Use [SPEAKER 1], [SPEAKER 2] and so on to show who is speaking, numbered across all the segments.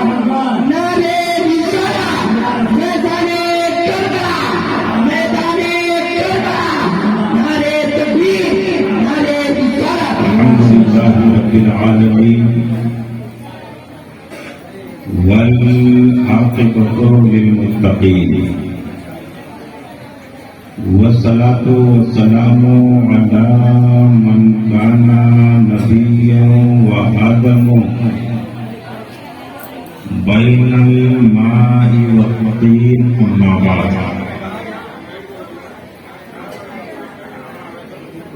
[SPEAKER 1] नारे रिसालत, मैदाने करबला, मैदाने करबला, नारे तकबीर, नारे रिसालत।
[SPEAKER 2] अल्हम्दुलिल्लाहि रब्बिल आलमीन वल आक़िबतु लिल मुत्तक़ीन वस्सलातु वस्सलामु अला मन काना नबिय्यन व आदमु बैनल माइ वत्तीन अम्मा बाद।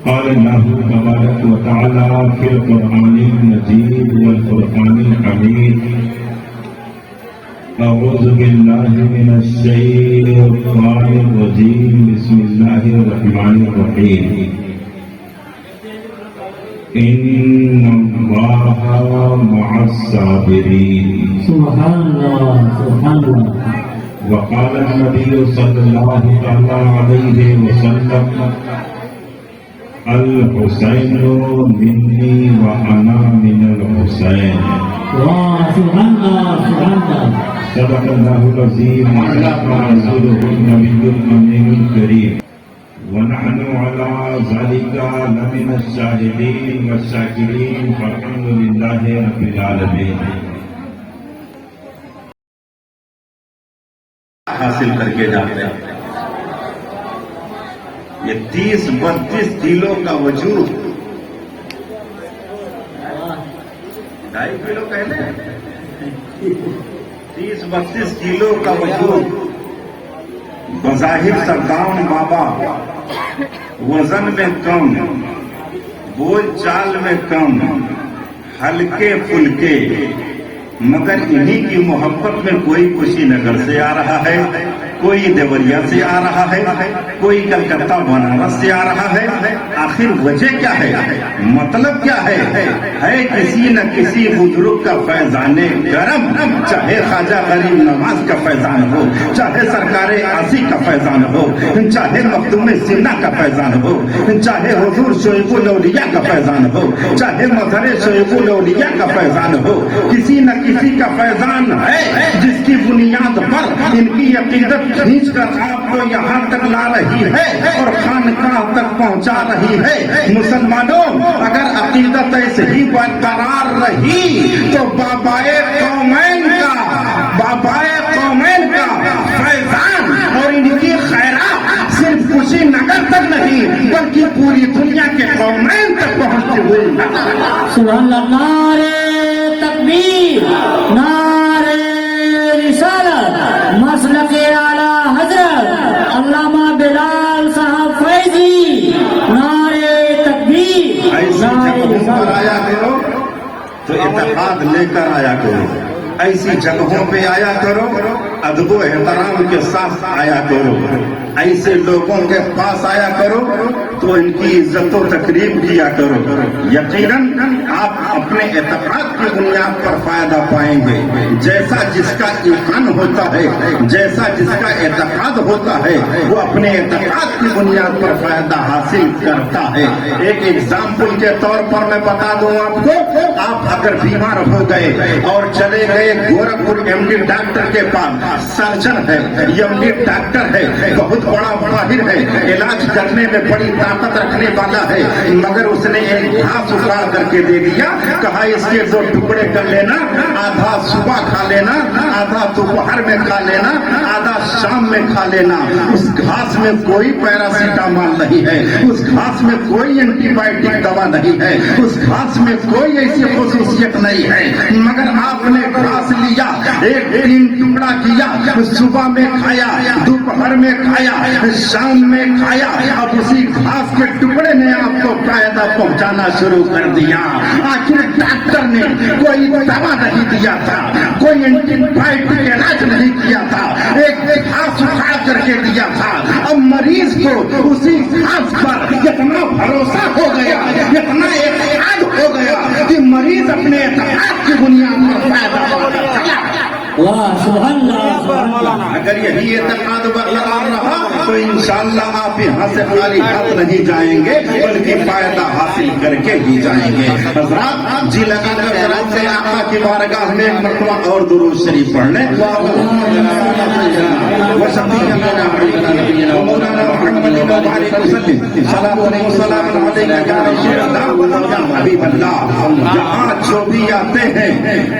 [SPEAKER 2] قال الله تبارك وتعالى في القرآن المجيد والفرقان الحميد أعوذ بالله من الشيطان الرجيم بسم الله الرحمن الرحيم إن الله مع الصابرين
[SPEAKER 1] سبحان الله سبحان الله.
[SPEAKER 2] وقال النبي صلى الله عليه وسلم الحسين مني وأنا من الحسين.
[SPEAKER 1] سبحان الله سبحان الله.
[SPEAKER 2] صدق الله العظيم وصدق رسوله النبي الأمين الكريم ونحن على ذلك لمن الشاهدين والشاكرين فالحمد لله رب العالمين.
[SPEAKER 3] حاصل کر کے جاتے ہیں یہ 30-32 کلو کا وجود 2.5 کلو کہنے 30-32 کلو کا وجود بظاہر سرداؤن بابا وزن میں کم بول چال میں کم ہلکے پھلکے مگر انہی کی محبت میں کوئی کشی نگر سے آ رہا ہے کوئی دیوریا سے آ رہا ہے کوئی کلکتہ بنارس سے آ رہا ہے آخر وجہ کیا ہے مطلب کیا ہے کسی نہ کسی بزرگ کا فیضان کرم چاہے خواجہ غریب نواز کا فیضان ہو چاہے سرکار عاصی کا فیضان ہو چاہے مخدوم سینا کا فیضان ہو چاہے حضور شعیب الاولیاء کا فیضان ہو چاہے مظہر شعیب الاولیاء کا فیضان ہو کسی نہ کسی کا فیضان ہے جس کی بنیاد پر ان کی عقیدت کھینچ کر آپ کو یہاں تک لا رہی ہے اور خانقاہ تک پہنچا رہی ہے. مسلمانوں اگر عقیدت ایسے ہی برقرار رہی تو بابائے قومین کا فیضان اور ان کی خیرات صرف کشی نگر تک نہیں بلکہ پوری دنیا کے قومین تک پہنچتی ہوئی.
[SPEAKER 1] سبحان اللہ. نعرے تکبیر، نعرے رسالت، مسلک اعلی حضرت علامہ بلال صاحب فیضی. نعرے تکبیر،
[SPEAKER 3] ایسی
[SPEAKER 1] نعرے
[SPEAKER 3] جگہوں پر
[SPEAKER 1] رسالت.
[SPEAKER 3] آیا کرو تو اتحاد لے کر آیا کرو ایسی جگہوں پہ آیا کرو ادب و احترام کے ساتھ آیا کرو ایسے لوگوں کے پاس آیا کرو تو ان کی عزت و تقریب کیا کرو. یقیناً آپ اپنے اعتقاد کی بنیاد پر فائدہ پائیں گے. جیسا جس کا ایمان ہوتا ہے جیسا جس کا اعتقاد ہوتا ہے وہ اپنے اعتقاد کی بنیاد پر فائدہ حاصل کرتا ہے. ایک ایگزامپل کے طور پر میں بتا دوں آپ کو آپ اگر بیمار ہو گئے اور چلے گئے گورکھپور ایم ڈی ڈاکٹر کے پاس سرجن ہے ایم ڈی ڈاکٹر ہے بہت بڑا ماہر ہے علاج کرنے میں بڑی طاقت رکھنے والا ہے مگر اس نے ایک گھاس اکھاڑ کر کے دے دیا کہا اس کے 2 ٹکڑے کر لینا آدھا صبح کھا لینا آدھا دوپہر میں کھا لینا آدھا شام میں کھا لینا. اس گھاس میں کوئی پیراسیٹامول نہیں ہے اس گھاس میں کوئی اینٹی بائیوٹک دوا نہیں ہے اس گھاس میں کوئی ایسی خصوصیت نہیں ہے مگر آپ نے گھاس لیا 1 ٹکڑا کیا صبح میں کھایا دوپہر میں کھایا شام میں کھایا اب اسی گھاس کے ٹکڑے نے آپ کو فائدہ پہنچانا شروع کر دیا. آخر ڈاکٹر نے کوئی دوا نہیں دیا تھا کوئی اینٹی بائیوٹک علاج نہیں کیا تھا ایک گھاس اکھاڑ کر کے دیا تھا. اب مریض کو اسی گھاس پر اتنا بھروسہ ہو گیا اتنا اعتقاد ہو گیا کہ مریض اپنے اعتقاد کی بنیاد پر فائدہ پاتا چلا.
[SPEAKER 1] वाह सुभान अल्लाह सुभान अल्लाह।
[SPEAKER 3] अगर यही एतकाद बरकरार रहा तो इंशाअल्लाह आप यहाँ से खाली हाथ नहीं जाएंगे बल्कि फायदा हासिल करके ही जाएंगे। हजरात जी लगाकर जरा से आका की बारगाह में एक मरतबा और दुरूद शरीफ पढ़ लें। यहाँ जो भी आते हैं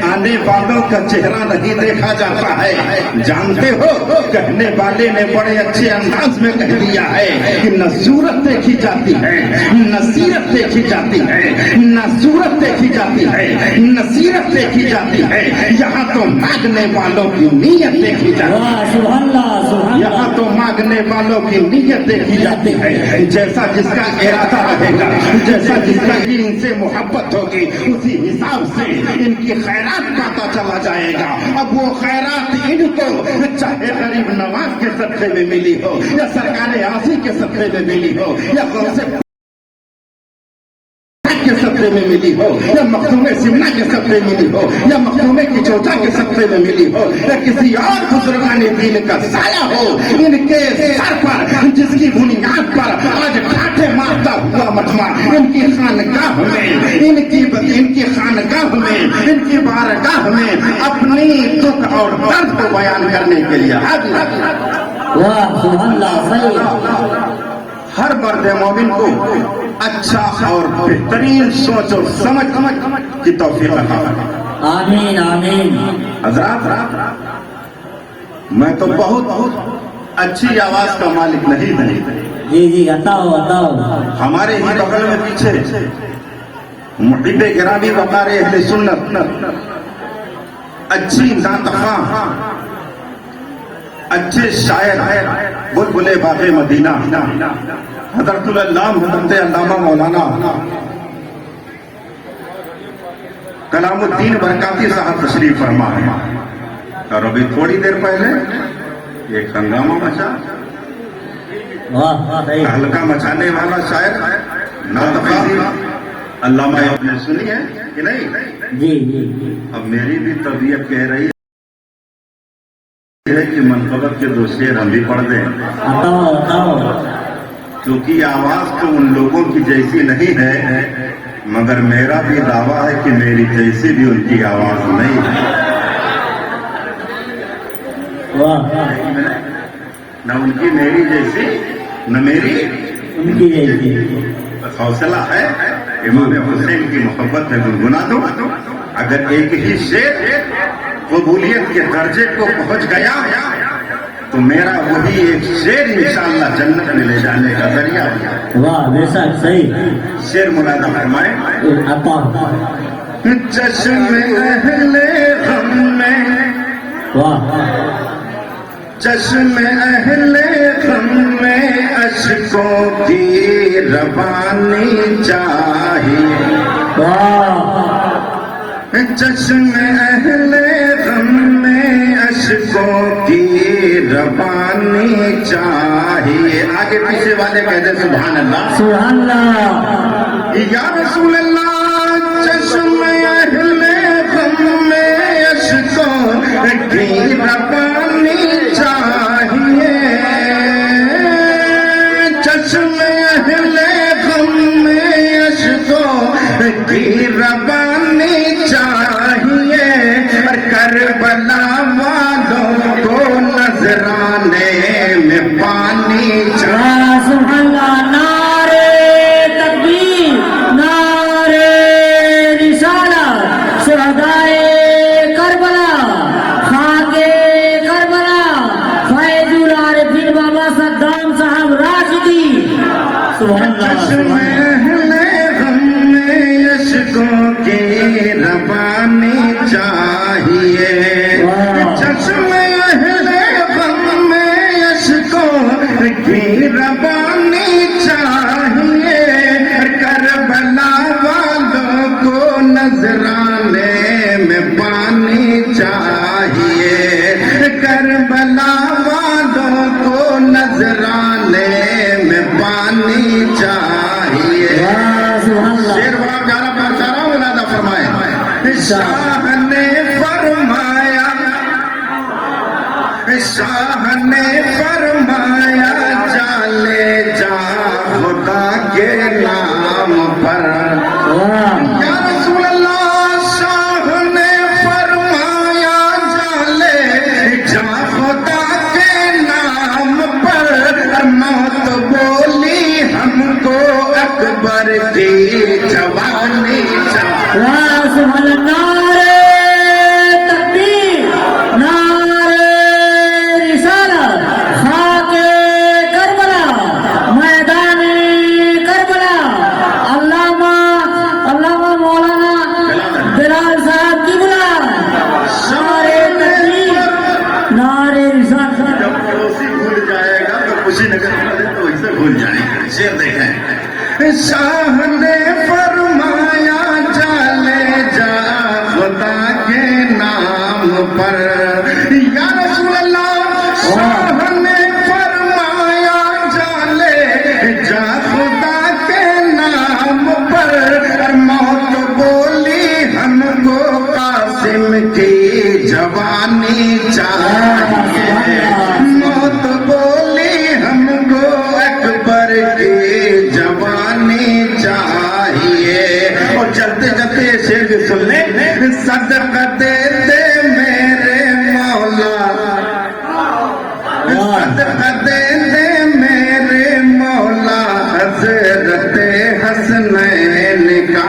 [SPEAKER 3] आने वालों का चेहरा नहीं देखा जाता है, जानते हो कहने वाले ने बड़े अच्छे अंदाज में कह दिया है कि न सूरत देखी जाती है न सीरत देखी जाती है, न सूरत देखी जाती है न सीरत देखी जाती है, यहाँ तो मांगने वालों की नीयत देखी जाती है।
[SPEAKER 1] वाह सुभान अल्लाह सुभान अल्लाह।
[SPEAKER 3] यहाँ तो मांगने वालों की नीयत देखी जाती है, जैसा जिसका इरादा रहेगा, जैसा जिसका इनसे मोहब्बत होगी उसी हिसाब से इनकी खैरात पाता चला जाएगा। अब वो खैरात इनको चाहे गरीब नवाज के सदक़े में मिली हो या सरकार आसी के सदक़े में मिली हो या गौसे के सदक़े में मिली हो या मखदूम सिमना के सदक़े में मिली हो या मखदूम की चौथा के सदक़े में मिली हो या किसी और बुजुर्गाने दीन का साया हो, इनके सर पर जिसकी बुनियाद पर आज ठाठे मारता हुआ मठमा इनकी खानगाह में इनकी खानगाह में इनकी बारगाह में अपनी दुख और दर्द को बयान करने के लिए
[SPEAKER 1] वाह सुभान अल्लाह सही।
[SPEAKER 3] हर मर्द मोमिन को अच्छा और बेहतरीन सोच और समझ की तौफीक अता फरमाए।
[SPEAKER 1] आमीन आमीन।
[SPEAKER 3] हजरात मैं तो बहुत अच्छी आवाज का मालिक नहीं।
[SPEAKER 1] जी जी बताओ बताओ।
[SPEAKER 3] हमारे ही बगल में पीछे मुहिब्बे गिरामी वक़ार अहले सुन्नत अच्छी नातखा अच्छे शायर बुलबुले बाग़े मदीना हज़रतुल अल्लाम हज़रत अल्लामा मौलाना कलामुद्दीन बरकाती साहब तशरीफ फरमा है। और अभी थोड़ी देर पहले एक हंगामा मचा,
[SPEAKER 1] वाह सही।
[SPEAKER 3] हल्का मचाने वाला शायर नातखा अल्लामा आपने सुनी है कि नहीं?
[SPEAKER 1] जी जी।
[SPEAKER 3] अब मेरी भी तबीयत कह रही है कि मनक़बत के दो शेर हम भी पढ़ दें,
[SPEAKER 1] बताओ बताओ।
[SPEAKER 3] क्योंकि आवाज तो उन लोगों की जैसी नहीं है, मगर मेरा भी दावा है कि मेरी जैसी भी उनकी आवाज नहीं है।
[SPEAKER 1] वाह
[SPEAKER 3] न उनकी मेरी जैसी न मेरी
[SPEAKER 1] उनकी जैसी।
[SPEAKER 3] बस हौसला है इमाम हुसैन की मोहब्बत में गुनगुना दो। अगर एक ही शेर कबूलियत के दर्जे को पहुंच गया तो मेरा वही एक शेर इंशाअल्लाह जन्नत में ले जाने का जरिया है।
[SPEAKER 1] वाह बेशक सही।
[SPEAKER 3] शेर मुलादा फरमाए। चश्मे अहले गम में,
[SPEAKER 1] वाह
[SPEAKER 3] चश्मे अहले गम में अश्कों की रवानी चाहिए।
[SPEAKER 1] वाह
[SPEAKER 3] चश्मे अहले गम में अश्कों की रवानी चाहिए। आगे पीछे वाले कहते सुभान अल्लाह
[SPEAKER 1] सुभान अल्लाह।
[SPEAKER 3] या रसूल अल्लाह, चश्मे अहले गम में अश्कों की रवानी चाहिए। चश्मे अहले गम में अश्कों की रवानी चाहिए। करबला वालों को नजराने में पानी चाहिए।
[SPEAKER 1] सुभान अल्लाह। नारे तकबीर, नारे रिसालत, शुहदाए करबला, खाके करबला, फैजुल आरिफीन बाबा सद्दाम साहब राशिदी। सुभान अल्लाह।
[SPEAKER 3] अश्कों की रवानी चाहिए। चश्मे अहले गम में अश्कों की रवानी चाहिए। करबला वालों को नजराने में पानी चाहिए। करबला वालों को नजराने में पानी चाहिए। शेर बड़ा प्यारा फरमाया। शाह ने फरमाया شاہ نے فرمایا چلے جا خدا کے نام پر یا رسول اللہ شاہ نے فرمایا چلے جا خدا کے نام پر موت بولی ہم کو اکبر کی جوانی
[SPEAKER 1] سبحان اللہ تکبیر نعرہ رسالت خاک کربلا میدان کربلا علامہ مولانا بلال صاحب کی بلا نعرہ تکبیر نعرہ رسالت
[SPEAKER 3] جب پڑوسی بھول جائے گا تو خوشی نگر والے تو اسے بھول جائیں گے شعر دیکھیں شاہ نے فرمایا چلے جا خدا کے نام پر یا رسول اللہ شاہ نے فرمایا چلے جا خدا کے نام پر موت بولی ہم کو قاسم کی جوانی چاہیے موت بولی ہم کو اکبر کی جوانی چاہیے اور چلتے چلتے یہ شعر بھی سن لیں صدقہ دے دے میرے مولا صدقہ دے دے میرے مولا حضرت حسنین کا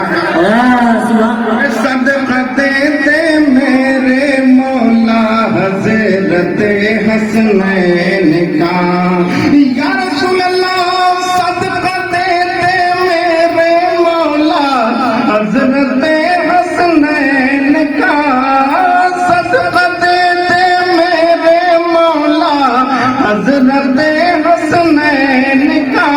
[SPEAKER 3] صدقہ دے دے میرے مولا حضرت حسنین کا یا رسول اللہ صدقہ دے دے میرے مولا حضرت حسنین کا صدقہ دے دے میرے مولا حضرت حسنین کا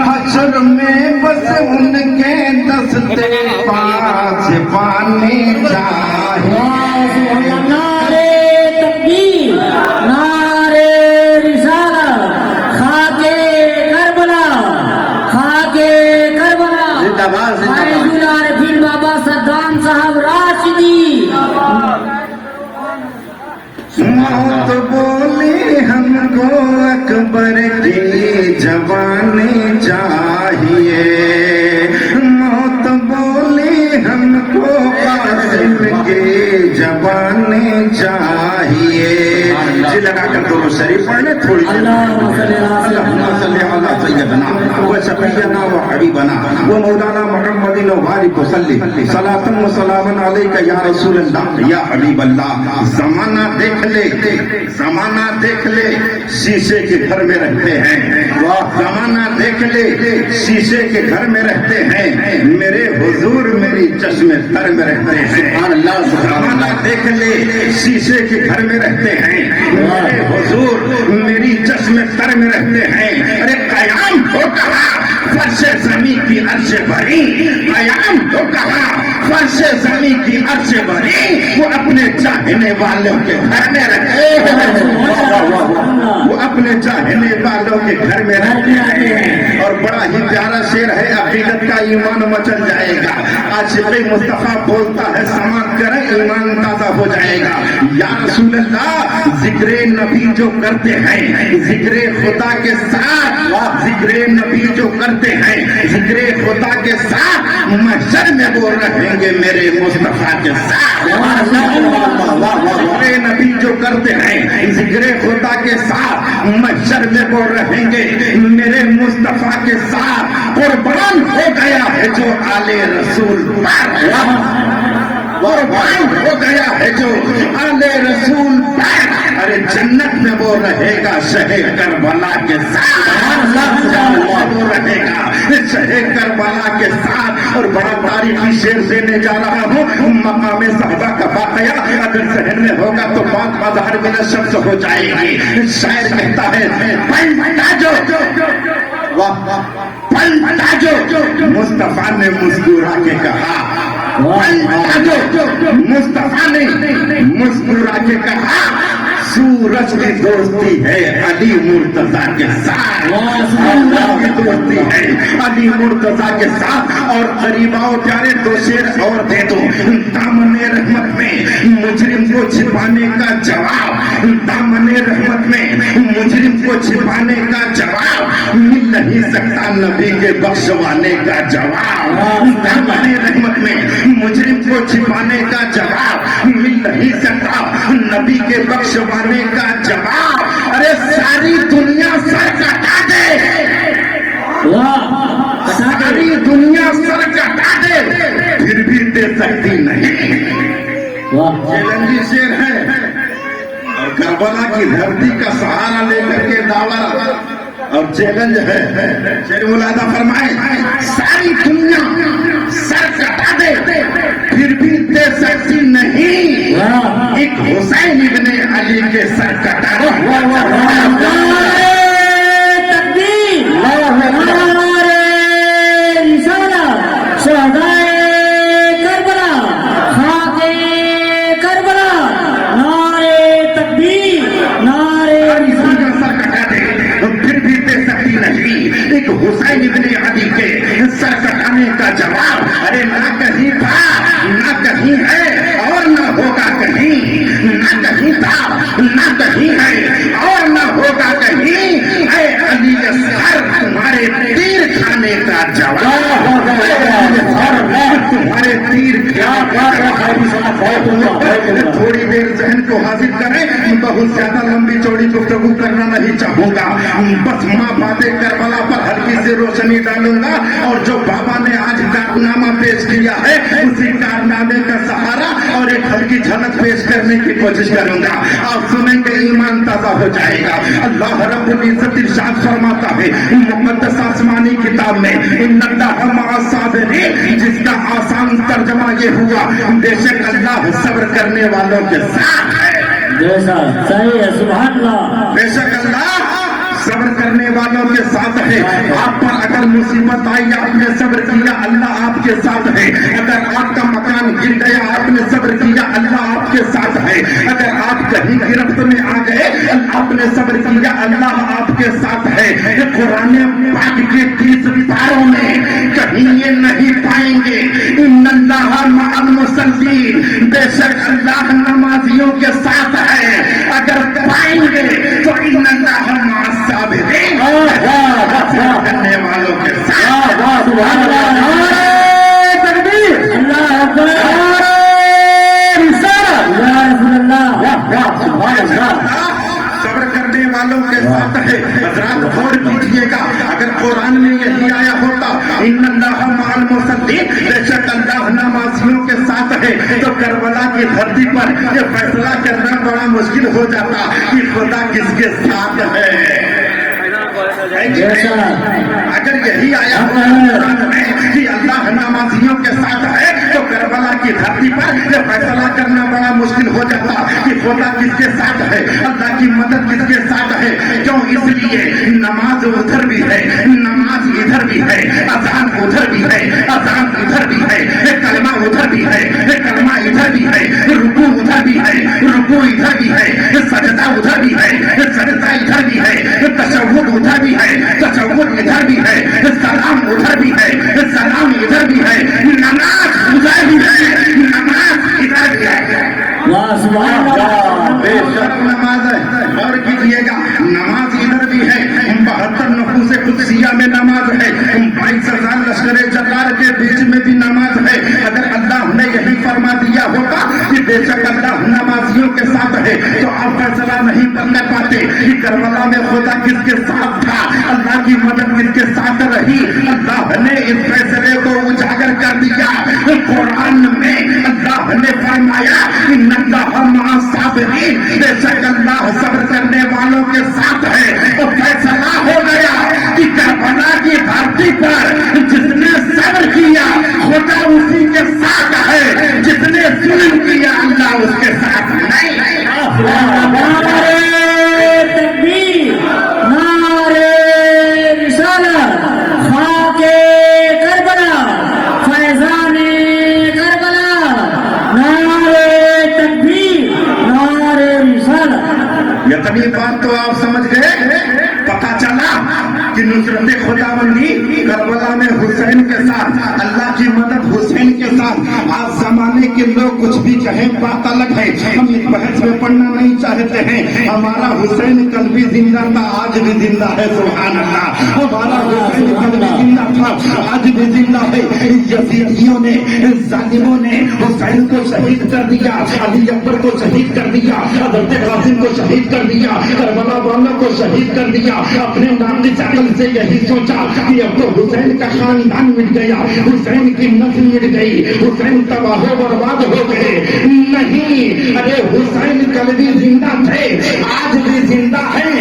[SPEAKER 3] حشر میں بس ان کے دستے پاس پانی چاہیے
[SPEAKER 1] نعرہ تکبیر نعرہ رسالت خاک کربلا خاک کربلا
[SPEAKER 3] زندہ باد، زندہ باد۔
[SPEAKER 1] فیض العارفین بابا صدام صاحب راشدی
[SPEAKER 3] موت بولی ہم کو اکبر کی جوانی چاہیے موت بولی ہم کو قاسم کی جوانی چاہیے جی لگا کر دونوں شریف پڑھنے تھوڑی دیر
[SPEAKER 1] اللہم صلی اللہ علیہ
[SPEAKER 3] اللهم صل على سيدنا وشفيعنا وحبيبنا ومولانا محمد وبارك وسلم صلاة وسلاما عليك يا رسول الله يا حبيب الله زمانہ دیکھ لے شیشے کے گھر میں رہتے ہیں زمانہ دیکھ لے شیشے کے گھر میں رہتے ہیں میرے حضور میری چشم تر میں رہتے ہیں زمانہ دیکھ لے شیشے کے گھر میں رہتے ہیں میرے حضور میری چشم تر میں رہتے ہیں ارے قیام ہو کہا فرش زمین کی عرش بھری قیام ہو کہا فرش زمین کی عرش بھری وہ اپنے چاہنے والوں کے گھر میں رہتے وہ اپنے چاہنے والوں کے گھر میں رہتے ہیں اور بڑا ہی پیارا شعر ہے عقیدت کا ایمان مچل جائے گا عاشق مصطفیٰ بولتا ہے سماعت کریں ایمان تازہ ہو جائے گا یا رسول اللہ ذکر نبی جو کرتے ہیں ذکر خدا کے ساتھ ذکر نبی جو کرتے ہیں ذکر خدا کے ساتھ محشر میں وہ رہیں گے میرے مصطفیٰ کے ساتھ ذکر نبی جو کرتے ہیں ذکر خدا کے ساتھ محشر میں وہ رہیں گے میرے مصطفیٰ کے ساتھ قربان ہو گیا ہے جو آل رسول پر قربان ہو گیا ہے جو آل رسول پر ارے جنت میں وہ رہے گا شہ کربلا کے ساتھ وہ رہے گا شہ کربلا کے ساتھ اور بڑا تاریخی شعر دینے جا رہا ہوں مقام صحابہ کا واقعہ اگر ذہن میں ہوگا تو بات مظہر من الشمس ہو جائے گی شاعر کہتا ہے پلٹا جو مصطفیٰ نے مسکرا کے کہا مصطفیٰ نے مسکرا کے کہا سورج کی دوستی ہے علی مرتضیٰ کے ساتھ کی دوستی ہے علی مرتضیٰ کے ساتھ اور قریب آؤ پیارے دو شعر اور دے دو دامن رحمت میں مجرم کو چھپانے کا جواب दामन रहमत में मुजरिम को छिपाने का जवाब मिल नहीं सकता नबी के बख्शवाने का जवाब। दामन रहमत में मुजरिम को छिपाने का जवाब मिल नहीं सकता नबी के बख्शवाने का जवाब। अरे सारी दुनिया सर कटा दे, सारी दुनिया सर कटा दे, फिर भी दे सकती नहीं। चैलेंजी शेर है और करबला की धरती का सहारा लेकर के दावा और चैलेंज है। शेर मुलादा फरमाए सारी दुनिया सर कटा दे फिर भी दे सकती नहीं एक हुसैन इब्ने अली के सर कटा दे। हुसैन इब्ने अली के सर कटाने का जवाब अरे ना कहीं था ना कहीं है और ना होगा कहीं, ना कहीं था ना कहीं है और ना होगा कहीं। ऐ अली असगर तुम्हारे तीर खाने का जवाब, तुम्हारे तीर थोड़ी देर जहन को हाजिर करें, बहुत ज्यादा लंबी चौड़ी गुफ्तगू करना नहीं चाहूंगा, बस माँ बातें करबला पर हल्की से रोशनी डालूंगा और जो बाबा ने आज कारनामा पेश किया है उसी कारनामे का सहारा और एक हल्की झलक पेश करने की कोशिश करूंगा। आप सुनेंगे ईमान ताजा हो जाएगा। अल्लाह रब्बुल इज्जत इरशाद फरमाता है मुक़द्दस आसमानी किताब में इन्नल्लाह मअस साबिरीन, जिसका आसान तर्जमा ये हुआ बेशक अल्लाह सब्र करने वालों के साथ है।
[SPEAKER 1] सही है, सुभान अल्लाह।
[SPEAKER 3] बेशक अल्लाह सब्र करने वालों के साथ है। आप पर अगर मुसीबत आई आपने सब्र किया अल्लाह आपके साथ है। अगर आपका मकान गिर गया आपने सब्र किया अल्लाह आपके साथ है। अगर आप कहीं गिरफ्त में आ गए आपने सब्र किया अल्लाह आपके साथ है। कुरान पाक के 30 पारों में कहीं ये नहीं पाएंगे इन्नल्लाह मअल मुसल्लीन, बेशक अल्लाह नमाजियों के साथ है। अगर पाएंगे तो इन्नल्लाह मअस साबिरीन, करने वालों के साथ। सब्र करने वालों के साथ है। हजरात गौर कीजिएगा, अगर कुरान में यही आया होता इन्नल्लाह मअल मुसल्लीन, बेशक अल्लाह नमाजियों के साथ है, तो करबला की धरती पर यह फैसला करना बड़ा मुश्किल हो जाता कि खुदा किसके साथ है। अगर यही आया कि अल्लाह नमाजियों के साथ है तो करबला की धरती पर यह फैसला करना बड़ा मुश्किल हो जाता कि खुदा किसके साथ है, अल्लाह की मदद किसके साथ है। क्यों? इसलिए नमाज उधर भी है, नमाज इधर भी है, अजान उधर भी है, अजान इधर भी है, कलमा उधर भी है, कलमा इधर भी है, रुकू उधर भी है, रुकू इधर भी है, सजदा उधर भी है, सजदा इधर भी है, तशव्वुद उधर भी है, तशव्वुद इधर भी है, सलाम उधर भी है, सलाम इधर भी है, नमाज उधर भी है, नमाज इधर भी है। बेशक नमाज है। और कीजिएगा नमाज इधर भी है, 72 नफूसे कुदसिया में नमाज है, 22,000 लश्करे जकार के बीच में भी नमाज है। अगर अल्लाह ने यही फरमा दिया होता कि बेशक अल्लाह नमाजियों के साथ है तो आप फैसला नहीं करने पाते कि करबला में खुदा किसके साथ था, अल्लाह की मदद किसके साथ रही। अल्लाह ने इस फैसले को उजागर कर दिया। कुरान में अल्लाह ने फरमाया इन्नल्लाह मअस साबिरीन, बेशक अल्लाह सब्र करने वालों के साथ है। तो फैसला हो गया कि करबला की धरती पर जिसने सब्र किया खुदा उसी के साथ है, जिसने जुल्म किया अल्लाह उसके साथ नहीं। इतनी बात तो आप समझ गए। पता चला कि नुसरत खुदाबंदी करबला में हुसैन के साथ, अल्लाह की मदद हुसैन के साथ। आज जमाने के लोग कुछ भी कहें बात अलग है, हम इस बहस में पढ़ना नहीं चाहते हैं। हमारा हुसैन कल भी जिंदा था, आज भी जिंदा है, सुभान अल्लाह। हमारा हुसैन कल भी जिंदा था, आज भी जिंदा है। यजीदियों ने, जालिमों ने हुसैन को शहीद कर दिया, अली अकबर को शहीद कर दिया, हज़रत कासिम को शहीद कर दिया, करबला वालों को शहीद कर दिया। अपने नाक़िस अक़ल से यही सोचा कि अब तो हुसैन का खानदान मिट गया, हुसैन की नस्ल मिट गई, हुसैन तबाह बर्बाद हो गए। नहीं, अरे हुसैन कल भी जिंदा थे, आज भी जिंदा है।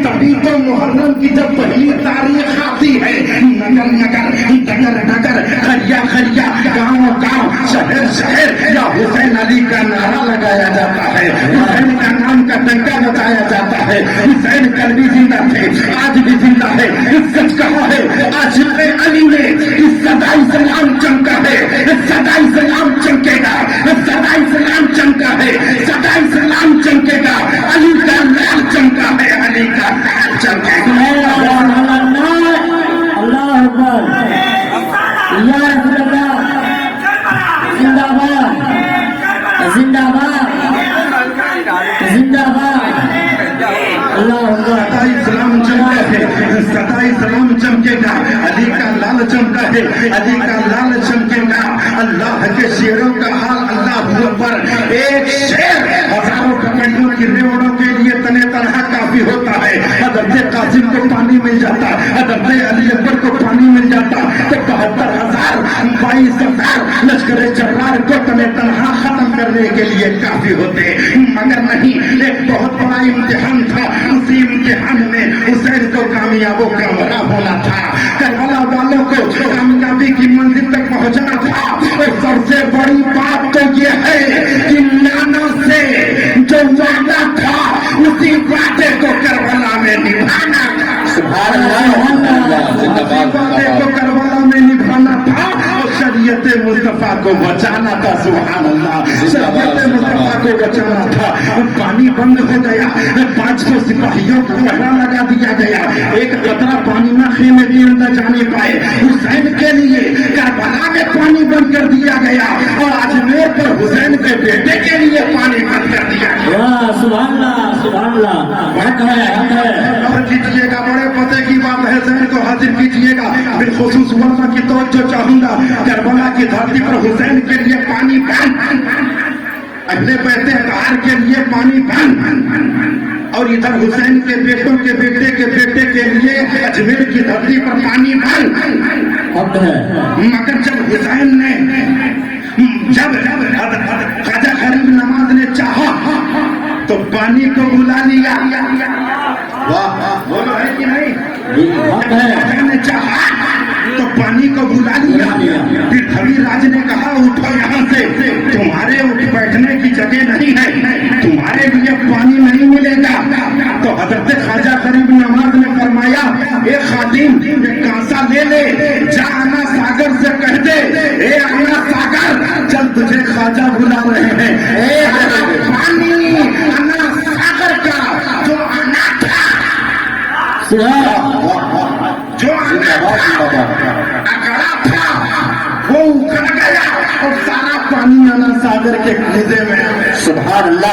[SPEAKER 3] तभी तो मुहर्रम की जब पहली तारीख आती है, नगर नगर, डगर डगर, खरिया खरिया, गाँव गाँव, शहर शहर या हुसैन अली का नारा लगाया जाता है, हुसैन का नाम का डंका बताया जाता है। हुसैन कल भी जिंदा थे, आज भी जिंदा है। सच कहा है आशिक़ अली ने, सदा इस्लाम चमका है, सदा इस्लाम चमकेगा, सदा इस्लाम चमका है, सदा इस्लाम चमकेगा। अली का लाल चमका है, अली का लाल चमकेगा।
[SPEAKER 1] अल्लाह अकबर, या रसूल अल्लाह, जिंदाबाद जिंदाबाद जिंदाबाद, अल्लाह अकबर।
[SPEAKER 3] सदा इस्लाम चमका है, सदा इस्लाम चमकेगा। अली का लाल चमका है, अली का लाल चमकेगा। अल्लाह के शेरों का हाल, अल्लाह पर एक शेर हजारों पकड़ियों की रेवड़ों के लिए तने तनहा काफी होता है। हज़रत कासिम को पानी मिल जाता, हज़रत अली अकबर को पानी मिल जाता तो 72,000 22,000 लश्कर जर्रार को तने तनहा खत्म करने के लिए काफी होते। मगर नहीं, एक बहुत बड़ा इम्तिहान था। उसी इम्तिहान में हुसैन को कामयाबों का बड़ा होना था, करबला वालों को कामयाबी की मंजिल तक पहुंचना था। और सबसे बड़ी बात तो ये है कि नाना से जो वादा था, उसी वादे को करबला में निभाना था। वादे को करबला में निभाना था और शरीयत मुस्तफा को बचाना था। सुभान अल्लाह, शरीयत मुस्तफा को बचाना था। पानी बंद हो गया, 500 सिपाहियों को पहरा लगा दिया गया, एक कतरा पानी न खेमे के अंदर जाने पाए। हुसैन के लिए करबला में पानी बंद कर दिया गया और अजमेर पर हुसैन के बेटे के लिए पानी बंद कर दिया गया।
[SPEAKER 1] सुभान अल्लाह, सुभान अल्लाह, हक है, हक है।
[SPEAKER 3] और कीजिएगा, बड़े पते की बात है, जहन को हाजिर कीजिएगा। बिलखुसूस वर्मा की तवज्जो चाहूंगा, करबला की धरती पर हुसैन के लिए पानी बंद, अगले बहते कार के लिए पानी बंद, और इधर हुसैन के बेटों के बेटे के लिए अजमेर की धरती पर पानी बंद। मगर जब हुसैन ने, जब ख्वाजा गरीब नवाज ने चाहा तो पानी को बुला लिया। वाह, बोलो है कि नहीं? जब ने चाहा तो पानी को बुला लिया। फिर कवि राज ने कहा उठो यहाँ से, तुम्हारे उठ बैठने की जगह नहीं है, तुम्हारे लिए पानी नहीं मिलेगा। तो हजरत ख्वाजा गरीब नवाज ने फरमाया, ए खादिम, एक कांसा ले ले, जा आना सागर से कह दे, ए आना सागर, चल तुझे ख्वाजा बुला रहे हैं। ए पानी आना सागर का जो आना था, जो अकड़ा था, वो उखड़ गया और सारा पानी अन्ना सागर के कूजे में, सुभान अल्लाह,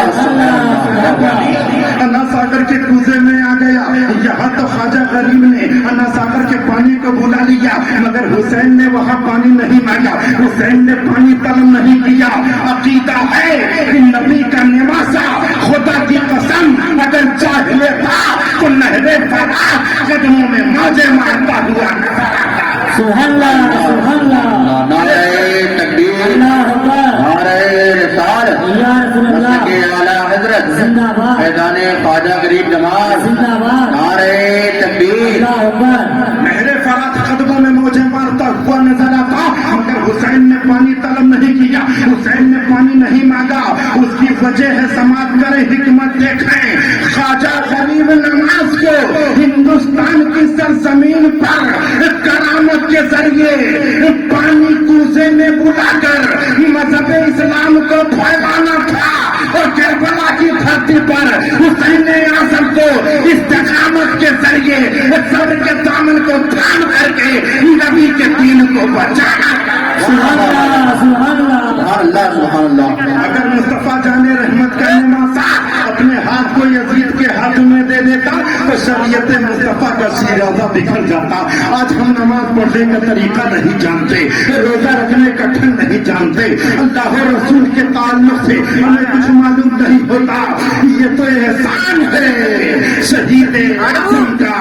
[SPEAKER 3] अन्ना सागर के कूजे में आ गया। यहाँ तो ख्वाजा गरीब ने अन्ना सागर के पानी को बुला लिया, मगर हुसैन ने वहाँ पानी नहीं मांगा, हुसैन ने पानी तलब नहीं किया। अकीदा है कि नबी का निवासा, खुदा की कसम, अगर चाहिए था तो नहरे फरा कदमों में मौजे मारता हुआ नजर आता।
[SPEAKER 1] सुभान अल्लाह, सुभान अल्लाह,
[SPEAKER 4] नारे तकबीर,
[SPEAKER 1] अल्लाह अकबर,
[SPEAKER 4] नारे रिसालत,
[SPEAKER 1] या रसूल अल्लाह,
[SPEAKER 4] के आला हजरत
[SPEAKER 1] जिंदाबाद,
[SPEAKER 4] फैजाने ख्वाजा गरीब नवाज,
[SPEAKER 1] जिंदाबाद,
[SPEAKER 4] नारे तकबीर।
[SPEAKER 1] अल्लाह अकबर।
[SPEAKER 3] नहरे फरात कदमों में मौजे मारता हुआ नजर आता, मगर हुसैन ने पानी तलब नहीं किया, हुसैन ने पानी नहीं मांगा। उसकी वजह है, समाज करें, हिकमत देखें। ख्वाजा गरीब नवाज को हिंदुस्तान की सरजमीन पर करामत के जरिए पानी कूजे में बुलाकर मजहब इस्लाम को फैलाना था। और करबला की धरती पर हुसैन आज़म को इस्तिकामत के जरिए सब्र के दामन को थाम करके नबी के दीन को बचाना था।
[SPEAKER 1] सुभान अल्लाह, सुभान अल्लाह।
[SPEAKER 3] शरीयत मुस्तफा का सीराजा बिखर जाता। आज हम नमाज पढ़ने का तरीका नहीं जानते, रोजा रखने का ढंग नहीं जानते, अल्लाह रसूल के ताल्लुक से हमें कुछ मालूम नहीं होता। ये तो एहसान है शहीद आज़म का,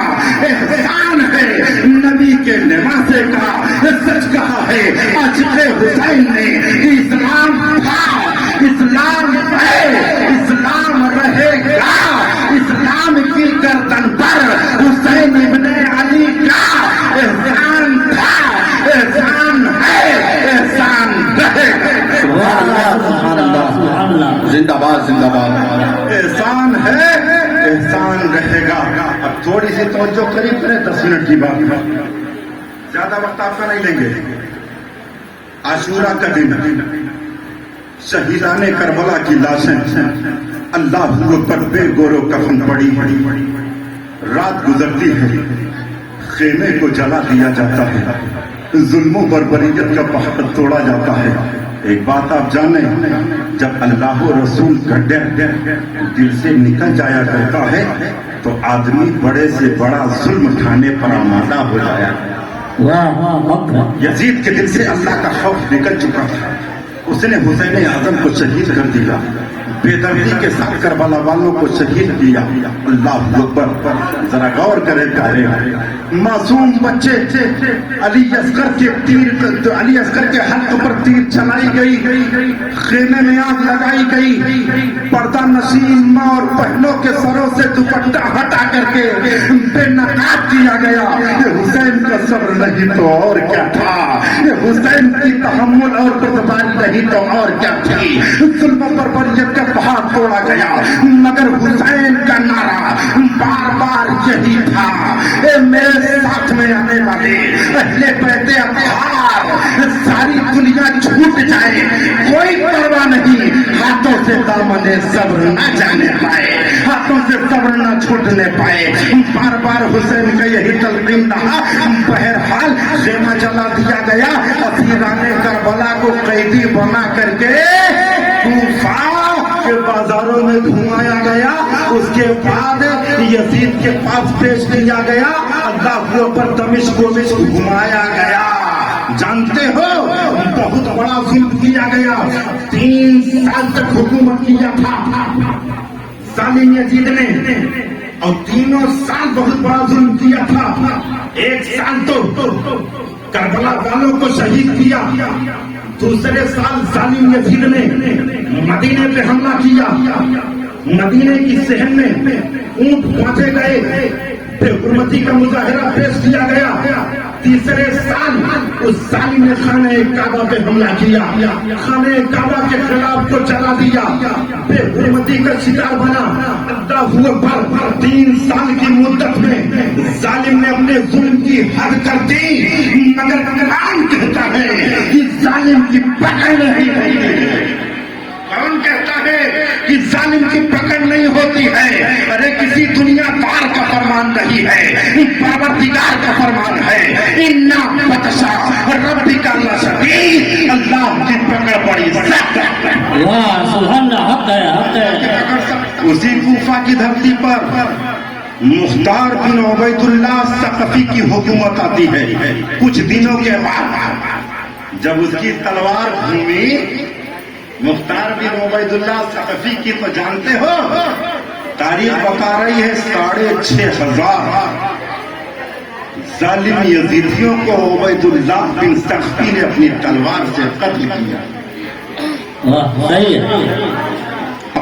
[SPEAKER 3] एहसान है नबी के नवासे का। सच कहा है आशिक़ हुसैन ने, इस्लाम था, इस्लाम है, इस्लाम रहेगा। इस्लाम की गर्दन पर हुसैन इब्ने अली का एहसान था, एहसान है, एहसान रहेगा।
[SPEAKER 4] जिंदाबाद जिंदाबाद।
[SPEAKER 3] एहसान है, एहसान रहेगा। अब थोड़ी सी तवज्जो करीब करें, 10 मिनट की बात है, ज्यादा वक्त आपका नहीं लेंगे। आशूरा का दिन, शहीदाने करबला की लाशें अल्लाह पर बेगोरो कफन पड़ी, रात गुजरती है, खेमे को जला दिया जाता है, जुल्मों पर बरीयत का पहाड़ तोड़ा जाता है। एक बात आप जाने, जब अल्लाह रसूल का डर दिल से निकल जाया करता है तो आदमी बड़े से बड़ा जुल्म उठाने पर आमादा हो जाया। यजीद के दिल से अल्लाह का खौफ निकल चुका था, उसने हुसैन आज़म को शहीद कर दिया, बेदर्दी के साथ करबला वालों को शहीद किया। अल्लाह अकबर। जरा गौर करें प्यारे, मासूम बच्चे अली असगर के तीर, अली असगर के हल्क पर तीर चलाई गई, खेमे में आग लगाई गई, पर्दा नशीन माँ और बहनों के सरों से दुपट्टा हटा करके बेनकाब किया गया। ये हुसैन का सब्र नहीं तो और क्या था, ये हुसैन की तहम्मुल और बर्दाश्त नहीं तो और क्या थी। जुल्मों पर बरीयत का पहाड़ तोड़ा गया, मगर हुसैन का नारा बार बार यही था, ए मेरे साथ में आने वाले अहले बैते अत्हार, सारी दुनिया छूट जाए कोई परवाह नहीं, हाथों से दामने सब्र न जाने पाए, हाथों से सब्र न छूटने पाए। बार बार हुसैन का यही तलकीन रहा। बहरहाल खेमा जला दिया गया, असीराने करबला को कैदी बना करके कूफा के बाजारों में घुमाया गया। उसके बाद यजीद के पास पेश किया गया, अल्लाह पर दमिश्क घुमाया गया। जानते हो बहुत बड़ा जुल्म किया गया, 3 साल तक हुकूमत किया था जालिम यजीद ने, और 3 साल बहुत बड़ा जुल्म किया था। 1 साल तो करबला वालों को शहीद किया, दूसरे साल जालिम यजीद ने मदीने पे हमला किया, मदीने की शहर में ऊंट बांटे गए, बेहुरमती का मुजाहिरा पेश किया गया। तीसरे साल उस जालिम ने खाने काबा पे हमला किया, खाने काबा के खिलाफ को जला दिया, बेहुरमती का शिकार बना। अल्लाहू अकबर। 3 साल की मुद्दत में जालिम ने अपने जुल्म की हद कर दी, मगर कुरान कहता है कि जालिम की पकड़ नहीं हुई। कौन कहता है कि जालिम की पकड़ नहीं होती है? अरे किसी दुनियादार का फरमान नहीं है, परवरदिगार का फरमान है। इन्ना बतशा रब्बिका लशदीद, अल्लाह की पकड़ बड़ी सख्त है।
[SPEAKER 1] वाह सुभान अल्लाह, हक है, हक है।
[SPEAKER 3] उसी कूफा की धरती पर मुख्तार बिन उबैदुल्लाह सकफी की हुकूमत आती है। कुछ दिनों के बाद जब उसकी तलवार घूमी, मुख्तार बिन उबैदुल्लाह सकफी की तो जानते हो, तारीख बता रही है 6,500 जालिम यजीदियों को उबैदुल्लाह बिन सकफी ने अपनी तलवार से कत्ल किया।
[SPEAKER 1] वाह सही है।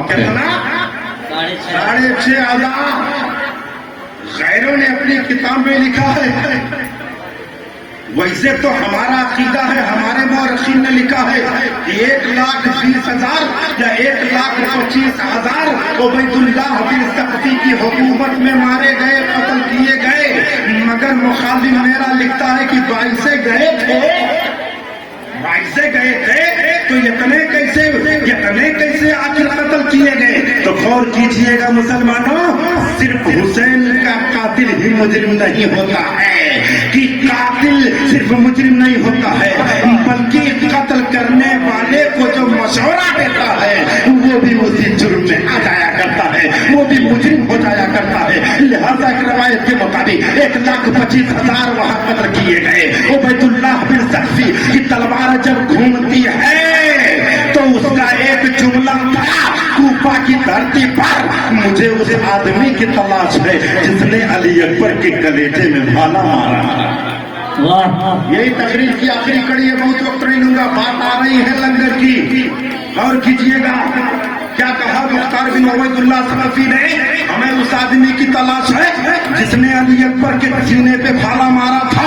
[SPEAKER 3] कितना? 6,500। गैरों ने अपनी किताब में लिखा है। वैसे तो हमारा अकीदा है, हमारे मौरखीन ने लिखा है कि 1,20,000 या 1,25,000 उबैदुल्लाह बिन सकफी की हुकूमत में मारे गए, कत्ल किए गए। मगर मुखालिफ मेरा लिखता है कि 22 गए थे, 22 गए थे, तो इतने कैसे आखिर कत्ल किए गए? तो गौर कीजिएगा मुसलमानों, सिर्फ हुसैन का कातिल ही मुजरिम नहीं होता है, कि कातिल सिर्फ मुजरिम नहीं होता है, बल्कि कत्ल करने वाले को जो मशवरा देता है वो भी उसी जुर्म में आ जाया करता है, वो भी मुझे मुजरिम हो जाया करता है। लिहाजा एक रवायत के मुताबिक 1,25,000 वहां कत्ल किए गए। उबैदुल्लाह बिन सख्फी की तलवार जब घूमती है तो उसका एक जुमला था, कूफा की धरती पर मुझे उस आदमी की तलाश है जिसने अली अकबर के कलेजे में भाला मारा।
[SPEAKER 1] वाह
[SPEAKER 3] यही तकरीर की आखिरी कड़ी है, बहुत वक्त नहीं लूंगा। बात आ रही है लंगर की, और कीजिएगा क्या कहा मुख्तार बिन उबैदुल्लाह सखफी ने, हमें उस आदमी की तलाश है जिसने अली अकबर के सीने पे भाला मारा था।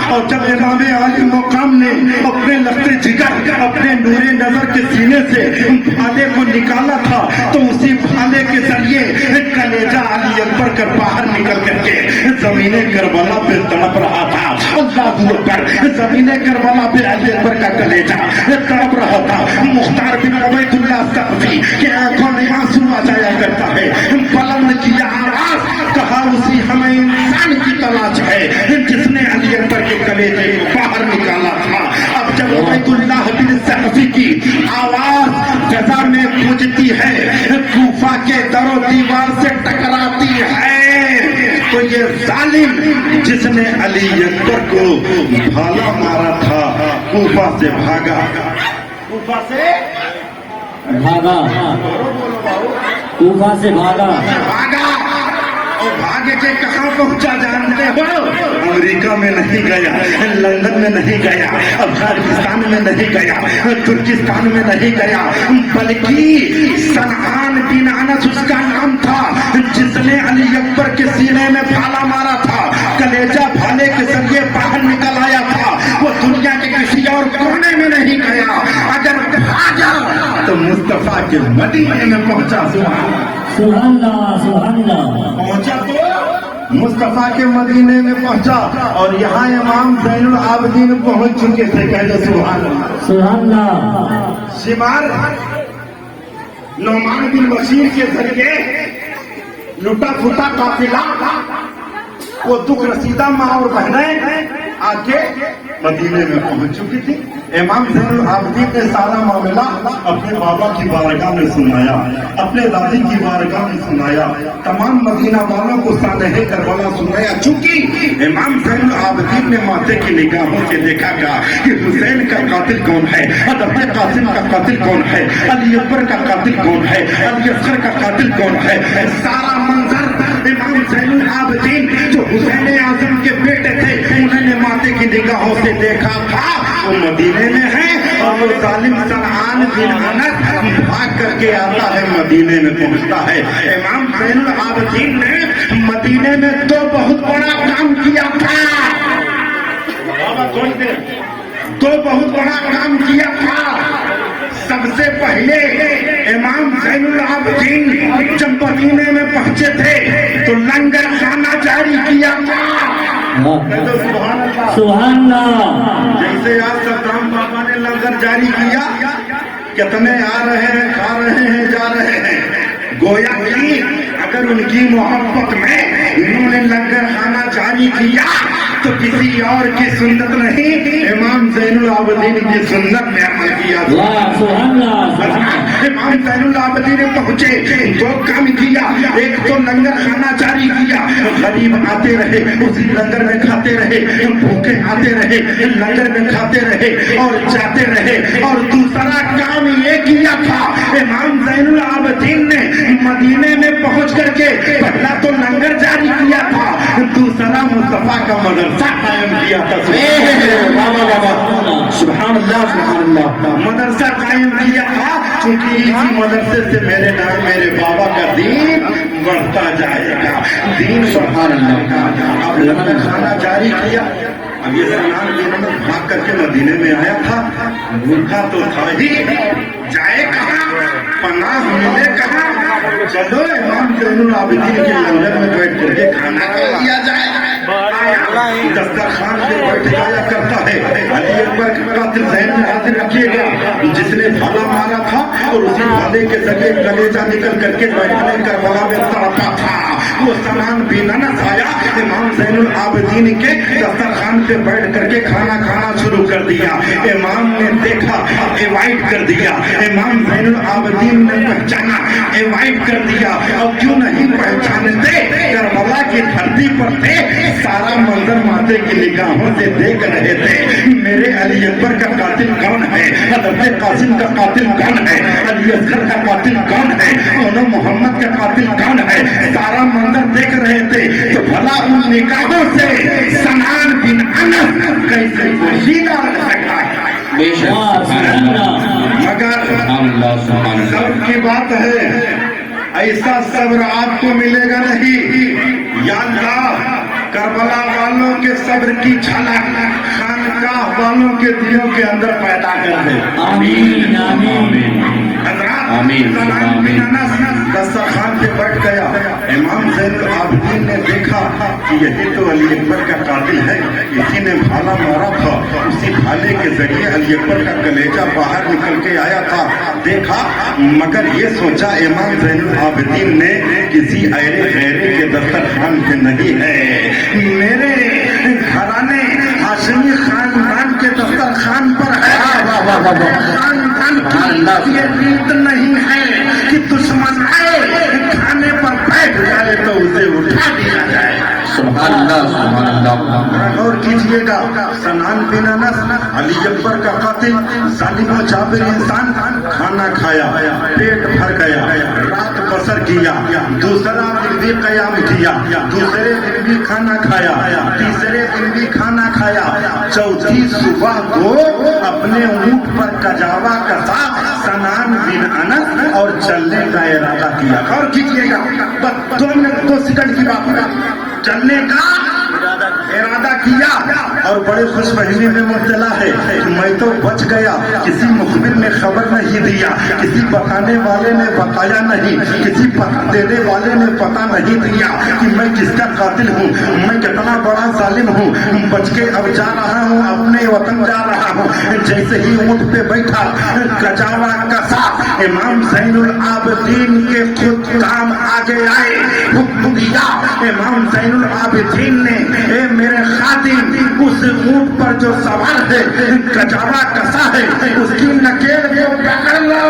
[SPEAKER 3] और जब इमाम आली मकाम ने अपने लफ्ते जिगर, अपने नूरे नजर के सीने से भाले को निकाला था तो उसी भाले के जरिए कलेजा अली अकबर कर बाहर निकल करके जमीने करबला पे तड़प रहा था। अल्लाहू अकबर, जमीने करबला पे अली अकबर का कलेजा तड़प रहा था। मुख्तार बिन उबैदुल्लाह सखफी के आंखों में आंसू आ जाया करता है। बुलंद किया आवाज, कहा उसी हमें इंसान की तलाश है जिसने अली अकबर के कलेजे को बाहर निकाला था। अब जब उबैदुल्लाह बिन सखफी की आवाज जजा में गूंजती है, कूफा के दरो दीवार से टकराती है, तो ये जालिम जिसने अली अकबर को भाला मारा था कूफा से भागा। कूफा से
[SPEAKER 1] भागा, कूफा से भागा,
[SPEAKER 3] भागा। और भागे के कहाँ पहुंचा जानते हो? अमेरिका में नहीं गया, लंदन में नहीं गया, अफगानिस्तान में नहीं गया, तुर्किस्तान में नहीं गया, बल्कि सनआन बिन अनस उसका नाम था जिसने अली अकबर के सीने में भाला मारा था, कलेजा भाले के जरिए बाहर निकल आया था। वो दुनिया के किसी और कोने में नहीं गया। अगर भागा तो मुस्तफा के मदीने में पहुंचा।
[SPEAKER 1] सुभान अल्लाह, सुभान अल्लाह।
[SPEAKER 3] पहुंचा तो मुस्तफा के मदीने में पहुंचा, और यहाँ इमाम ज़ैनुल आबिदीन पहुंच चुके थे। कहते सुभान अल्लाह,
[SPEAKER 1] सुभान अल्लाह।
[SPEAKER 3] शिमार नौमान बिन बशीर के जरिए लुटा फुटा काफिला, वो दुख रसीदा माँ और बहनें आके मदीने में पहुंच चुकी थी। इमाम ज़ैनुल आबिदीन ने सारा मामला अपने बाबा की बारगाह में सुनाया, अपने दादी की बारगाह में सुनाया, तमाम मदीना वालों को सानहे करबला सुनाया। चूंकि इमाम ज़ैनुल आबिदीन ने माथे की निगाहों से देखा कि हुसैन का कातिल कौन है, अपने कासिम का कातिल कौन है, अली अकबर का कातिल कौन है, अली असगर का कातिल कौन है। सारा मंजर इमाम ज़ैनुल आबिदीन जो हुसैन आजम के बेटे थे उन्होंने माथे की निगाहों से देखा था। वो मदीने में है, और वो जालिम सनआन बिन अनस भाग करके आता है, मदीने में पहुंचता है। इमाम ज़ैनुल आबिदीन ने मदीने में तो बहुत बड़ा काम किया था, तो बहुत बड़ा काम किया था। सबसे पहले इमाम ज़ैनुल आबिदीन जब मदीने में पहुंचे थे तो लंगर खाना जारी किया था।
[SPEAKER 1] सुभान अल्लाह।
[SPEAKER 3] जैसे आज सद्दाम बाबा ने लंगर जारी किया, कितने आ रहे हैं, खा रहे हैं, जा रहे हैं। गोया कि अगर उनकी मोहब्बत में इन्होंने लंगर खाना जारी किया तो किसी और की सुन्नत नहीं, इमाम ज़ैनुल आबिदीन की सुन्नत में अमल किया। इमाम ज़ैनुल आबिदीन पहुंचे, दो काम किया। एक तो लंगर खाना जारी किया, गरीब आते रहे उसी लंगर में खाते रहे, भूखे आते रहे लंगर में खाते रहे और जाते रहे। और दूसरा काम ये किया था, इमाम ज़ैनुल आबिदीन ने मदीने में पहुंच करके पहला तो लंगर जारी किया था, दूसरा मुस्तफा का मदरसा कायम किया था। सुभान अल्लाह, सुभान अल्लाह। मदरसा कायम किया था, क्योंकि इसी मदरसे से मेरे नाम मेरे बाबा का दीन बढ़ता जाएगा, दीन सुभान अल्लाह। अब लंगर खाना जारी किया। अब ये सनआन बिन अनस भाग करके मदीने में आया था, भूखा तो था ही, जाए कहाँ, पनाह मिले कहाँ। चलो इमाम ज़ैनुल आबिदीन के लंगर में बैठ करके खाना खा लिया जाए। दस्तरखान पे बैठ जाया करता है। अली अकबर का कातिल ज़हन में हाजिर रखिएगा, जिसने भाला मारा था और उसी भाले के जरिए कलेजा निकल करके बैठने करबला में तड़पा था। वो सनआन बिन अनस आया, इमाम ज़ैनुल आबिदीन के दस्तरखान पे बैठ करके खाना खाना शुरू कर दिया। इमाम ने देखा, इनवाइट कर दिया। इमाम ज़ैनुल आबिदीन ने पहचाना, इनवाइट कर दिया। और क्यों नहीं पहचाना, تھے سارا منظر ماتے کی نگاہوں سے دیکھ رہے تھے میرے علی اکبر کا قاتل کون ہے حضرت قاسم کا قاتل کون ہے علی اصغر کا قاتل کون ہے انہوں محمد کا قاتل کون ہے سارا منظر دیکھ رہے تھے تو بھلا ان نگاہوں سے سنان بن انس کیسے پوشیدہ رہ سکتا ہے
[SPEAKER 4] بے شک
[SPEAKER 3] مگر
[SPEAKER 4] سبحان اللہ سبحان اللہ
[SPEAKER 3] صبر کی بات ہے ایسا صبر آپ کو ملے گا نہیں یا اللہ کربلا والوں کے صبر کی جھلک خانقاہ والوں کے دلوں کے اندر پیدا کر دے
[SPEAKER 1] آمین آمین
[SPEAKER 4] آمین
[SPEAKER 3] دسترخوان پہ بیٹھ گیا امام زین العابدین نے دیکھا کہ یہی تو علی اکبر کا قاتل ہے اسی نے بھالا مارا تھا اسی بھالے کے ذریعے علی اکبر کا کلیجہ باہر نکل کے آیا تھا دیکھا مگر یہ سوچا امام زین العابدین نے کسی ایرے غیرے کے دسترخوان پہ نہیں ہے میرے گھرانے ہاشمی خاندان کے دسترخوان پر ہے خاندان کی یہ ریت نہیں ہے کہ دشمن آئے کھانے پر بیٹھ جائے تو اسے اٹھا دیا جائے
[SPEAKER 4] سبحان اللہ سبحان اللہ
[SPEAKER 3] غور کیجئے گا سنان بن انس علی اکبر کا قاتل ظالم و جابر انسان کھانا کھایا پیٹ بھر گیا رات بسر کیا دوسرا دن بھی قیام کیا دوسرے دن بھی کھانا کھایا تیسرے دن بھی کھانا کھایا چوتھی صبح کو اپنے اونٹ پر کجاوا کسا سنان بن انس اور چلنے کا ارادہ کیا غور کیجئے گا بس 2 سیکنڈ کی بات ہے چلنے کا ارادہ کیا اور بڑے خوش فہمی میں مبتلا ہے کہ میں تو بچ گیا کسی مخبر نے خبر نہیں دیا کسی بتانے والے نے بتایا نہیں کسی دینے والے نے پتہ نہیں دیا کہ میں کس کا قاتل ہوں میں کتنا بڑا ظالم ہوں بچ کے اب جا رہا ہوں اپنے وطن جا رہا ہوں جیسے ہی اونٹ پہ بیٹھا کجاوا کسا امام زین العابدین کے خود کام آگے آئے حکم دیا امام زین العابدین نے اے میرے خادم اس اونٹ پر جو سوار ہے کجاوا کسا ہے اس کی نکیل کو پکڑ لو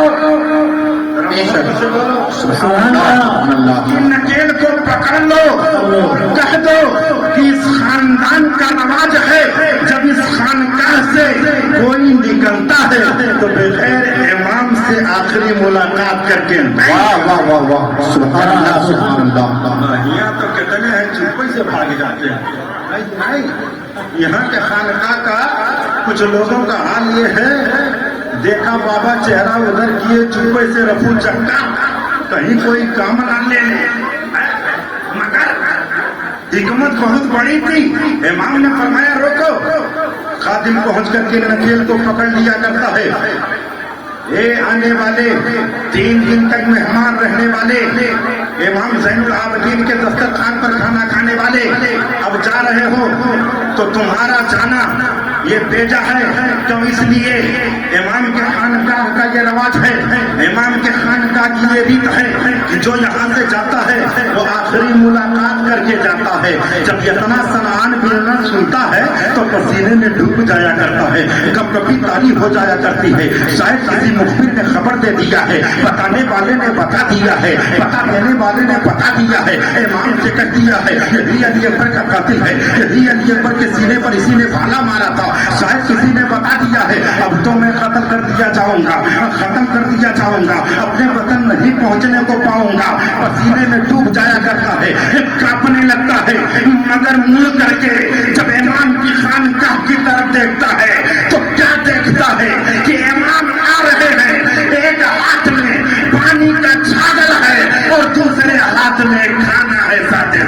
[SPEAKER 4] سبحان اللہ
[SPEAKER 3] کی نکیل کو پکڑ لو کہہ دو کہ اس خاندان کا رواج ہے جب اس خانقاہ سے کوئی نکلتا ہے تو بغیر امام سے آخری ملاقات کر کے
[SPEAKER 4] واہ واہ واہ واہ سبحان اللہ سبحان اللہ
[SPEAKER 3] یہاں تو کتنے ہیں چپے سے بھاگ جاتے ہیں نہیں یہاں کے خانقاہ کا کچھ لوگوں کا حال یہ ہے دیکھا بابا چہرہ ادھر کیے چپے سے رفو چکا کہیں کوئی کام نہ لے مگر حکمت بہت بڑی تھی امام نے فرمایا روکو خادم پہنچ کر کے نکیل کو پکڑ لیا کرتا ہے اے آنے والے 3 دن تک مہمان رہنے والے امام زین العابدین کے دسترخوان پر کھانا کھانے والے اب جا رہے ہو تو تمہارا جانا یہ بھیجا ہے تو اس لیے امام کے خانقاہ کا یہ رواج ہے امام کے خانقاہ کی یہ ریت ہے کہ جو یہاں سے جاتا ہے وہ آخری ملاقات کر کے جاتا ہے جب اتنا سنان بن انس سنتا ہے تو پسینے میں ڈوب جایا کرتا ہے کب کبھی تاریخ ہو جایا کرتی ہے شاید کسی مخبر نے خبر دے دیا ہے بتانے والے نے بتا دیا ہے بتا دینے والے نے بتا دیا ہے امام سے کہہ دیا ہے یہ علی اکبر کا قاتل ہے یہ علی اکبر کے سینے پر اسی نے بھالا مارا تھا شاید کسی نے بتا دیا ہے اب تو میں قتل کر دیا جاؤں گا ختم کر دیا جاؤں گا اپنے وطن نہیں پہنچنے کو پاؤں گا پسینے میں ڈوب جایا کرتا ہے کانپنے لگتا ہے مگر منہ کر کے جب امام کی خانقاہ کی طرف دیکھتا ہے تو کیا دیکھتا ہے کہ امام آ رہے ہیں ایک ہاتھ میں پانی کا چھاگل ہے اور دوسرے ہاتھ میں کھانا ہے ساتھ ہے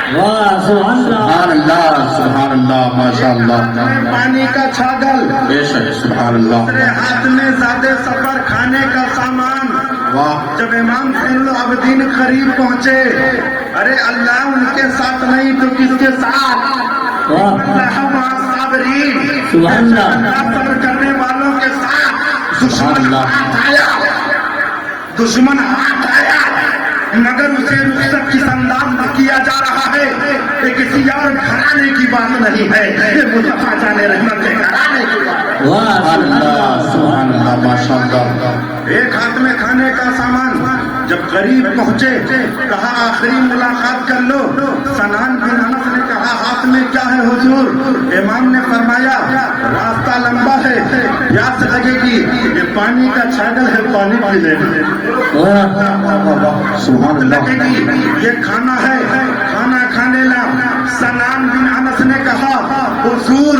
[SPEAKER 1] واہ سبحان اللہ
[SPEAKER 4] سبحان اللہ ماشاء اللہ
[SPEAKER 3] پانی کا چھاگل
[SPEAKER 4] بے شک سبحان اللہ
[SPEAKER 3] دوسرے ہاتھ میں زیادہ سفر کھانے کا سامان
[SPEAKER 4] واہ
[SPEAKER 3] جب امام زین العابدین قریب پہنچے ارے اللہ ان کے ساتھ نہیں تو کس کے ساتھ اللہ مع الصابرین
[SPEAKER 1] سبحان اللہ
[SPEAKER 3] صبر کرنے والوں کے ساتھ
[SPEAKER 4] سبحان
[SPEAKER 3] دشمن
[SPEAKER 4] اللہ
[SPEAKER 3] ہاتھ آیا دشمن ہاتھ آیا مگر اسے رخصت کس انداز میں کیا جا رہا ہے یہ کسی اور گھرانے کی بات نہیں ہے یہ مصطفیٰ جان رحمت کے گھرانے کی بات ہے
[SPEAKER 1] واہ
[SPEAKER 4] سبحان اللہ ماشاء اللہ
[SPEAKER 3] ایک ہاتھ میں کھانے کا سامان جب قریب پہنچے کہا آخری ملاقات کر لو. سنان بن انس نے کہا ہاتھ میں کیا ہے حضور؟ امام نے فرمایا راستہ لمبا ہے، پیاس لگے گی، یہ پانی کا چھاگل ہے، پانی پی لے.
[SPEAKER 4] سبحان اللہ.
[SPEAKER 3] لگے گی یہ کھانا ہے، کھانا کھانے لا. سنان بن انس نے کہا حضور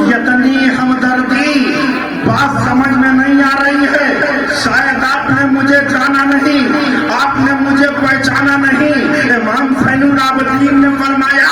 [SPEAKER 3] یتنی ہمدردی بات سمجھ میں نہیں آ رہی ہے، شاید آپ نے مجھے جانا نہیں، آپ نے مجھے پہچانا نہیں. امام زین العابدین نے فرمایا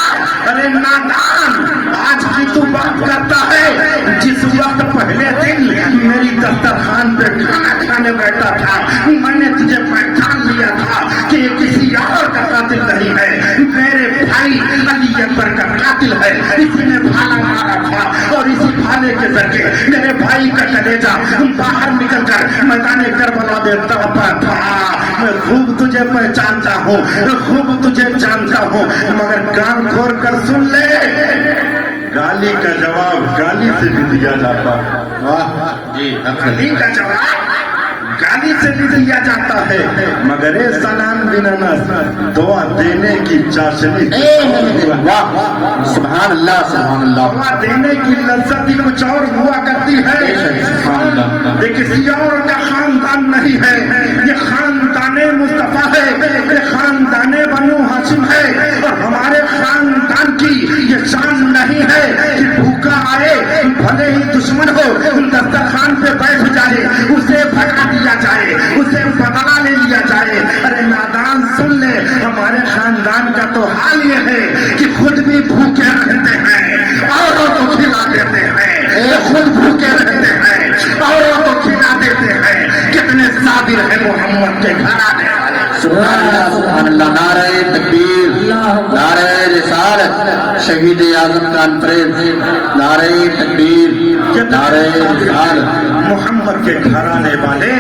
[SPEAKER 3] ارے نادان، آج کی تو بات کرتا ہے جس وقت پہلے دن میری دسترخوان پہ کھانا کھانے بیٹھا تھا میں نے تجھے پہچان لیا تھا کہ یہ کسی اور کا قاتل نہیں ہے، میرے بھائی علی اکبر کا قاتل ہے. اسی نے بھالا مارا تھا اور اسی بھالے کے ذریعے میرے بھائی کا کلیجہ باہر نکل کر میدان کربلا میں تڑپا تھا. میں خوب تجھے پہچانتا ہوں، خوب تجھے جانتا ہوں، مگر کان کھول کر سن لے، گالی کا جواب گالی سے بھی دیا جاتا ہے. جی گالی کا جواب گالی سے بھی دیا جاتا ہے، مگر اے سنان بن انس دعا دینے کی چاشنی،
[SPEAKER 4] سبحان اللہ سبحان اللہ.
[SPEAKER 3] دعا دینے کی لذت بھی کچھ اور ہوا کرتی ہے. یہ کسی اور کا خاندان نہیں ہے، یہ خاندان مصطفیٰ ہے، یہ خاندان بنو ہاشم ہے. اور ہمارے خاندان کی یہ شان نہیں ہے کہ بھوکا آئے بھلے ہی دشمن ہو دسترخوان پہ بیٹھ جائے اسے بھگا دیا جائے، اسے بدلا لے لیا جائے. ارے نادان سن لے، ہمارے خاندان کا تو حال یہ ہے کہ خود بھی بھوکے رہتے ہیں، اوروں کو کھلا دیتے ہیں، خود بھوکے رہتے ہیں، اوروں کو کھلا دیتے ہیں. کتنے صابر ہیں محمد کے گھرانے والے.
[SPEAKER 4] سبحان اللہ سبحان اللہ. نعرہ تکبیر، نعرہ رسالت، شہید اعظم کانفرنس، نعرہ تکبیر، نعرہ رسالت.
[SPEAKER 3] محمد کے گھرانے والے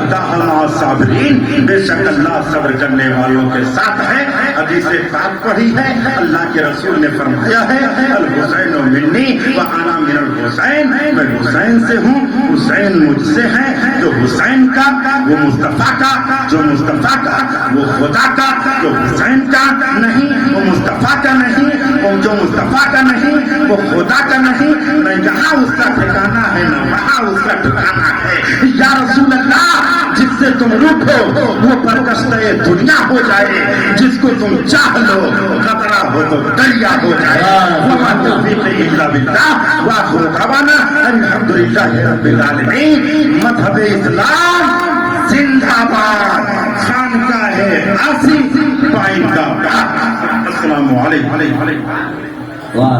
[SPEAKER 3] اللہ صابرین، بے شک اللہ صبر کرنے والوں کے ساتھ ہے. حدیث پاک پڑھی ہے، اللہ کے رسول نے فرمایا ہے الحسین منی وانا من الحسین، میں حسین سے ہوں، حسین مجھ سے ہے. جو حسین کا وہ مصطفیٰ کا، جو مصطفیٰ کا وہ خدا کا، جو حسین کا نہیں وہ مصطفیٰ کا نہیں، اور جو مصطفیٰ کا نہیں وہ خدا کا نہیں. نہ جہاں اس کا ٹھکانا ہے نہ وہاں اس کا ٹھکانا ہے. یا رسول اللہ جس سے تم روٹھو وہ پرکشتہ دنیا ہو جائے، جس کو تم چاہ لو خطرہ ہو تو دریا ہو جائے. وما توفیق الا باللہ وآخر دعوانا الحمدللہ رب العالمین. مذہب اسلام زندہ باد، خانقاہ آسی پائندہ باد. السلام علیکم.
[SPEAKER 1] واہ